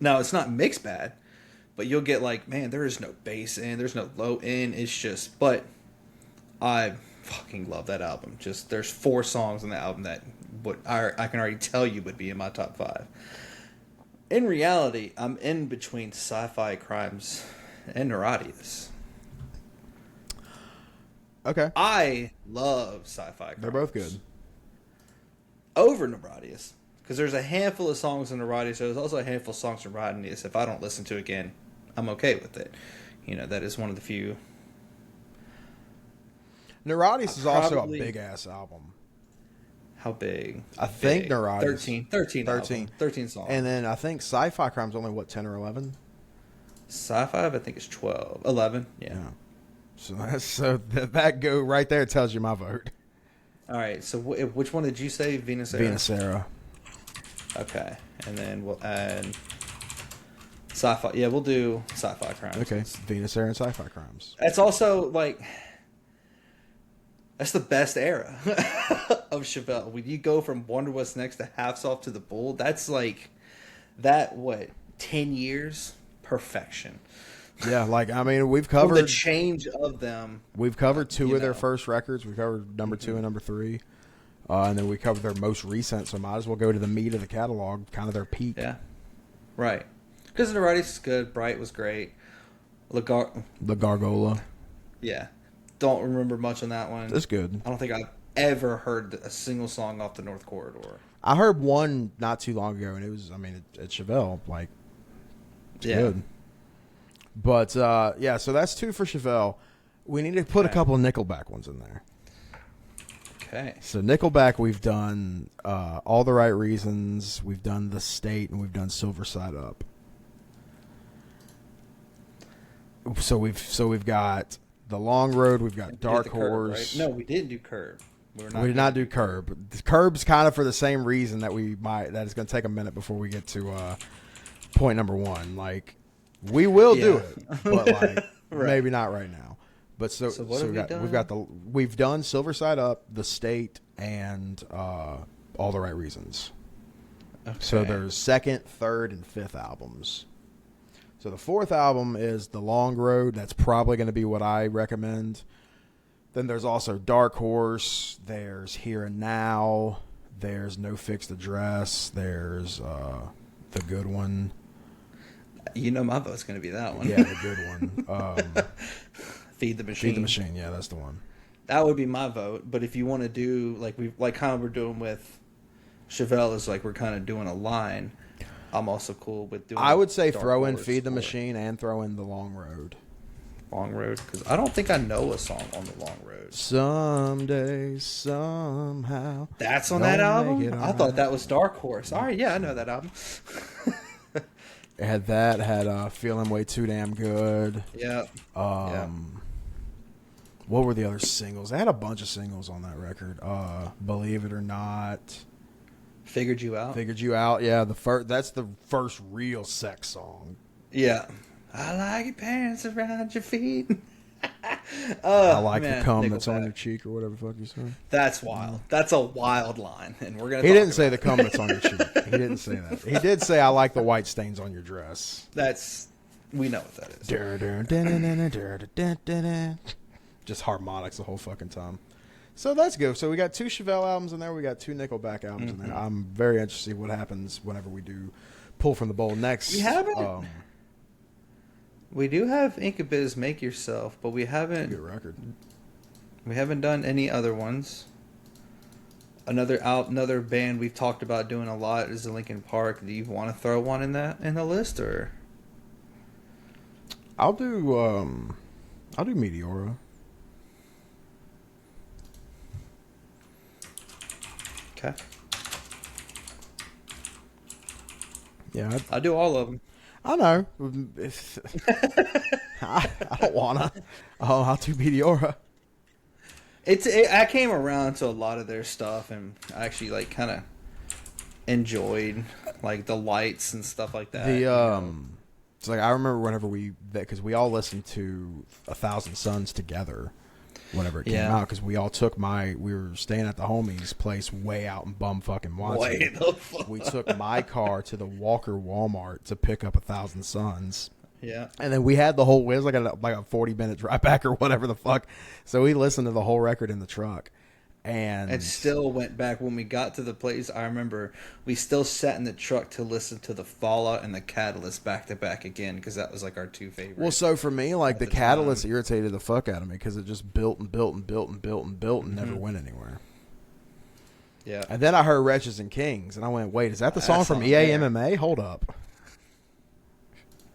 Now, it's not mixed bad, but you'll get like, man, there is no bass in, there's no low end. It's just, but I fucking love that album. Just, there's 4 songs on the album that I can already tell you would be in my top 5. In reality, I'm in between Sci-Fi Crimes and Neurodius. Okay. I love Sci-Fi Crimes. They're both good. Over Neurodius. Because there's a handful of songs in Neurodius. There's also a handful of songs in Neurodius. If I don't listen to it again, I'm okay with it. That is one of the few. Neurodius is also a big-ass album. How big? I think Neurodius. 13 songs. And then I think Sci-Fi Crime's only, 10 or 11? Sci-Fi, I think it's 12. 11, yeah. So that go right there tells you my vote. All right, so which one did you say? Vina Sarah? Vina Sarah. Okay, and then we'll add Sci-Fi. Yeah, we'll do Sci-Fi Crimes. Okay, Vina Sarah and Sci-Fi Crimes. It's also like That's the best era of Chevelle. When you go from Wonder What's Next to Half Off to The Bull, that's like that. What 10 years? Perfection. Yeah, like I mean, we've From the covered change of them. we've covered two you of their know. first records. We covered number 2 and number 3, and then we covered their most recent. So might as well go to the meat of the catalog, kind of their peak. Yeah, right. Because the Righties is good. Bright was great. The Gargola. Yeah. Don't remember much on that one. That's good. I don't think I've ever heard a single song off the North Corridor. I heard one not too long ago, and it was, I mean, it's Chevelle. Like, it's good. But, yeah, so that's 2 for Chevelle. We need to put a couple of Nickelback ones in there. Okay. So Nickelback, we've done All the Right Reasons, we've done The State, and we've done Silver Side Up. So we've got The Long Road, we've got Dark Horse. Curb, right? No, we didn't do Curb. We did not do Curb. Curb's kind of for the same reason that that it's going to take a minute before we get to point number 1. Like, we will do it, but like maybe not right now. But so what have we done? We've done Silver Side Up, The State, and All the Right Reasons. Okay. So there's 2nd, 3rd, and 5th albums. So the 4th album is The Long Road. That's probably going to be what I recommend. Then there's also Dark Horse. There's Here and Now. There's No Fixed Address. There's The Good One. You know my vote's going to be that one. Yeah, The Good One. Feed the Machine. Feed the Machine. Yeah, that's the one. That would be my vote. But if you want to do like kind of we're doing with Chevelle, is like we're kind of doing a line. I'm also cool with doing. I would say Dark throw in Horse Feed the or Machine and throw in The Long Road. Long Road, because I don't think I know a song on The Long Road. Someday, somehow. That's on that album? I thought that was Dark Horse. All right, yeah, I know that album. It had that. Had Feeling Way Too Damn Good. Yeah. What were the other singles? They had a bunch of singles on that record. Believe It or Not. Figured You Out. Figured You Out. Yeah, that's the first real sex song. Yeah. I like your pants around your feet. I like the cum that's on your cheek or whatever the fuck you said. That's wild. That's a wild line, and we're gonna. He didn't say the cum that's on your cheek. He didn't say that. He did say I like the white stains on your dress. We know what that is. Just harmonics the whole fucking time. So that's good. So we got 2 Chevelle albums in there. We got 2 Nickelback albums in there. I'm very interested to see what happens whenever we do Pull from the Bowl next. We haven't. We do have Incubus Make Yourself, but we haven't. Good record. We haven't done any other ones. Another band we've talked about doing a lot is the Linkin Park. Do you want to throw one in the list, or? I'll do Meteora. Okay. Yeah, I'll do all of them. I know. I don't wanna. Oh, I'll do Meteora. I came around to a lot of their stuff, and I actually like kind of enjoyed like the lights and stuff like that. It's like I remember whenever because we all listened to 1,000 Suns together. Whenever it came out, because we all we were staying at the homie's place way out in bumfucking Watson. We took my car to the Walker Walmart to pick up 1,000 Suns. Yeah. And then we had it was like a 40-minute drive back or whatever the fuck. So we listened to the whole record in the truck. And still went back when we got to the place. I remember we still sat in the truck to listen to the Fallout and the Catalyst back to back again, because that was like our 2 favorites. Well, so for me, like the Catalyst irritated the fuck out of me because it just built and built and built and built and built and never went anywhere. Yeah. And then I heard Wretches and Kings, and I went, "Wait, is that the song from EA MMA? Hold up."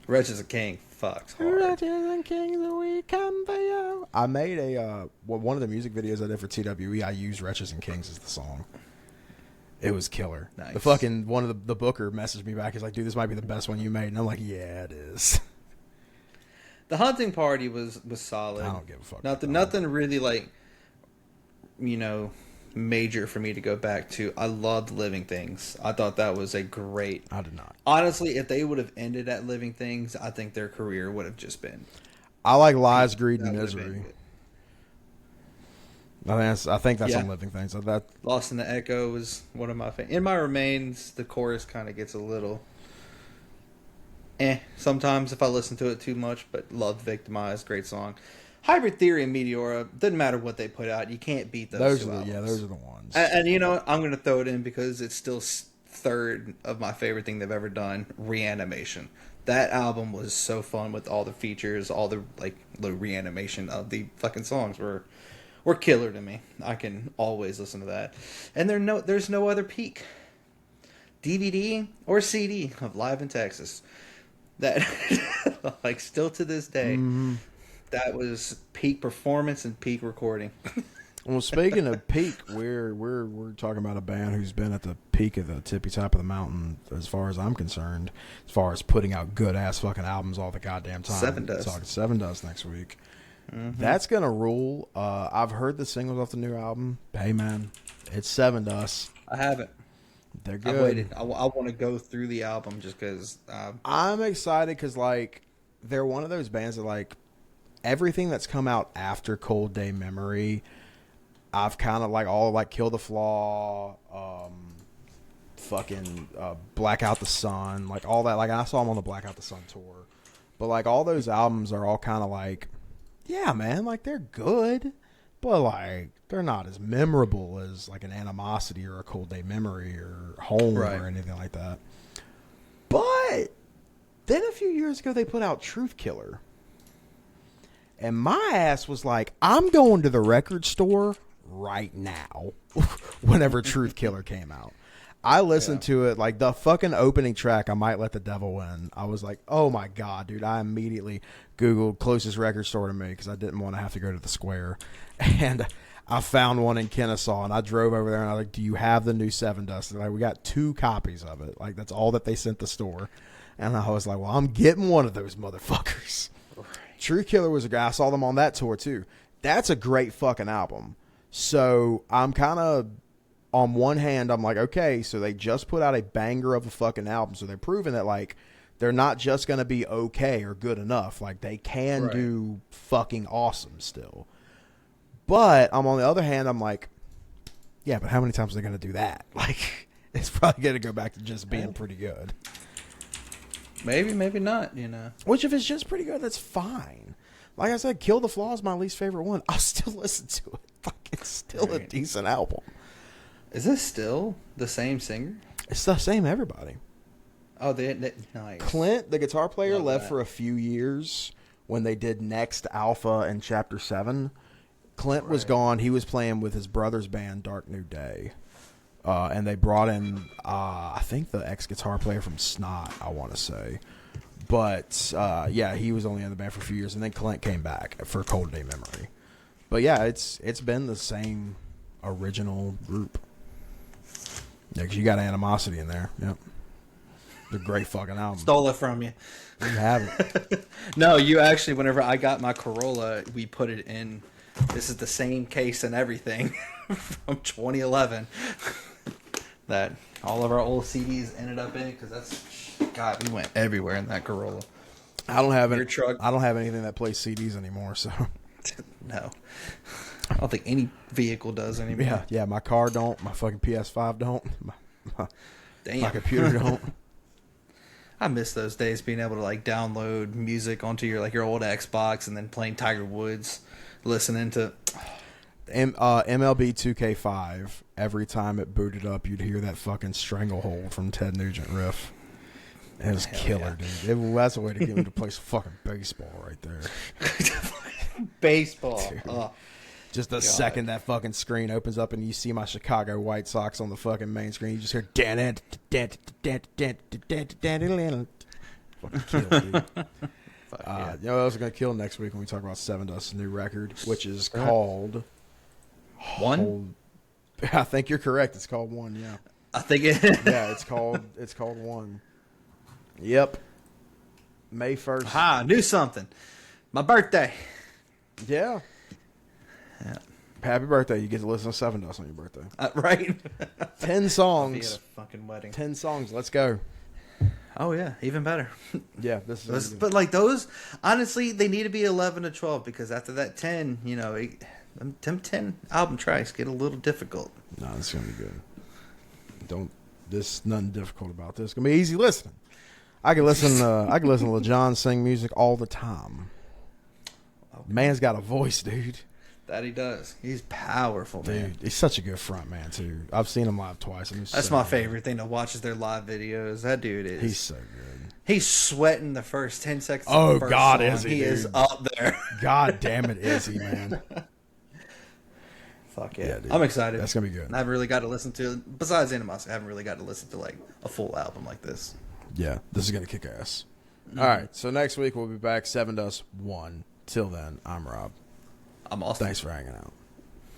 Wretches and King fucks hard. Wretches and Kings, we come for you. I made one of the music videos I did for TWE. I used Wretches and Kings as the song. It was killer. Nice. The fucking one of the booker messaged me back. He's like, "Dude, this might be the best one you made," and I'm like, "Yeah, it is." The Hunting Party was solid. I don't give a fuck. Nothing really like, major for me to go back to. I loved Living Things. I thought that was a great. I did not. Honestly, if they would have ended at Living Things, I think their career would have just been. I like Lies, Greed, and Misery. I think that's Yeah. on Living Things. So that Lost in the Echo was one of my favorites. In My Remains, the chorus kind of gets a little sometimes if I listen to it too much, but Love Victimized, great song. Hybrid Theory and Meteora, doesn't matter what they put out, you can't beat those two albums. those are the ones. And you know what? I'm going to throw it in because it's still third of my favorite thing they've ever done, Reanimation. That album was so fun with all the features, all the reanimation of the fucking songs were killer to me. I can always listen to that. And there's no other peak, DVD or CD of Live in Texas that like still to this day that was peak performance and peak recording. Well, speaking of peak, we're talking about a band who's been at the peak of the tippy top of the mountain, as far as I'm concerned, as far as putting out good ass fucking albums all the goddamn time. Seven Dust next week. Mm-hmm. That's gonna rule. I've heard the singles off the new album. Hey man, it's Seven Dust. I haven't. They're good. I waited. I want to go through the album just because. I'm excited because like they're one of those bands that like everything that's come out after Cold Day Memory. I've kind of like all like Kill the Flaw, Black Out the Sun, like all that. Like I saw them on the Black Out the Sun tour, but like all those albums are all kind of like, yeah, man, like they're good, but like they're not as memorable as like an Animosity or a Cold Day Memory or Home or anything like that. But then a few years ago they put out Truth Killer, and my ass was like, I'm going to the record store right now whenever Truth Killer came out. I listened to it, like the fucking opening track, I Might Let the Devil Win. I was like, oh my God, dude. I immediately Googled closest record store to me because I didn't want to have to go to the Square. And I found one in Kennesaw, and I drove over there and I was like, do you have the new Seven Dust? And like, we got 2 copies of it. Like, that's all that they sent the store. And I was like, well, I'm getting one of those motherfuckers. Right. Truth Killer was a guy. I saw them on that tour too. That's a great fucking album. So I'm kind of, on one hand, I'm like, okay, so they just put out a banger of a fucking album. So they're proving that like they're not just going to be okay or good enough. Like they can do fucking awesome still. But I'm on the other hand, I'm like, yeah, but how many times are they going to do that? Like it's probably going to go back to just being pretty good. Maybe, maybe not, you know. Which if it's just pretty good, that's fine. Like I said, Kill the Flaw is my least favorite one. I'll still listen to it. Like it's still a decent album. Is this still the same singer? It's the same everybody. Oh, they nice. Clint, the guitar player, Love left that. for a few years when they did Next Alpha and Chapter 7. Clint was gone. He was playing with his brother's band, Dark New Day. And they brought in, I think, the ex-guitar player from Snot, I want to say. But, yeah, he was only in the band for a few years. And then Clint came back for Cold Day Memory. But, yeah, it's been the same original group. Yeah, because you got Animosity in there. Yep. The great fucking album. Stole it from you. You haven't. No, you actually, whenever I got my Corolla, we put it in. This is the same case and everything from 2011 that all of our old CDs ended up in, because that's, God, we went everywhere in that Corolla. I don't have Your truck. I don't have anything that plays CDs anymore, so. No. I don't think any vehicle does anymore. Yeah, my car don't. My fucking PS5 don't. Damn. My computer don't. I miss those days, being able to like download music onto your old Xbox and then playing Tiger Woods, listening to MLB 2K5. Every time it booted up, you'd hear that fucking Stranglehold from Ted Nugent riff. It was killer, dude. That's a way to get me to play some fucking baseball right there. Baseball. Just the second that fucking screen opens up and you see my Chicago White Sox on the fucking main screen, you just hear fucking kill, dude. You know what else is gonna kill next week when we talk about Seven Dust's new record, which is called One. I think you're correct. It's called One. Yeah, I think it. Yeah, it's called One. Yep. May 1st. Ha! Knew something. My birthday. Yeah. Happy birthday. You get to listen to Seven Dust on your birthday. Right? 10 songs. At a fucking wedding. 10 songs. Let's go. Oh, yeah. Even better. Yeah. This but like those, honestly, they need to be 11 to 12, because after that 10, them 10 album tracks get a little difficult. No, it's gonna be good. There's nothing difficult about this. It's gonna be easy listening. I can listen to LaJohn sing music all the time. Okay. Man's got a voice, dude. That he does. He's powerful, man. Dude, he's such a good front man too. I've seen him live twice. That's my favorite thing to watch is their live videos. That dude is. He's so good. He's sweating the first 10 seconds. Oh of the first God, song. is he? He dude. is up there. God damn it, is he, man? Fuck yeah. Dude. I'm excited. That's gonna be good. I haven't really got to listen to, besides Animus, I haven't really got to listen to like a full album like this. Yeah, this is gonna kick ass. All right, so next week we'll be back 7 to us 1. Till then, I'm Rob. I'm Austin. Thanks for hanging out.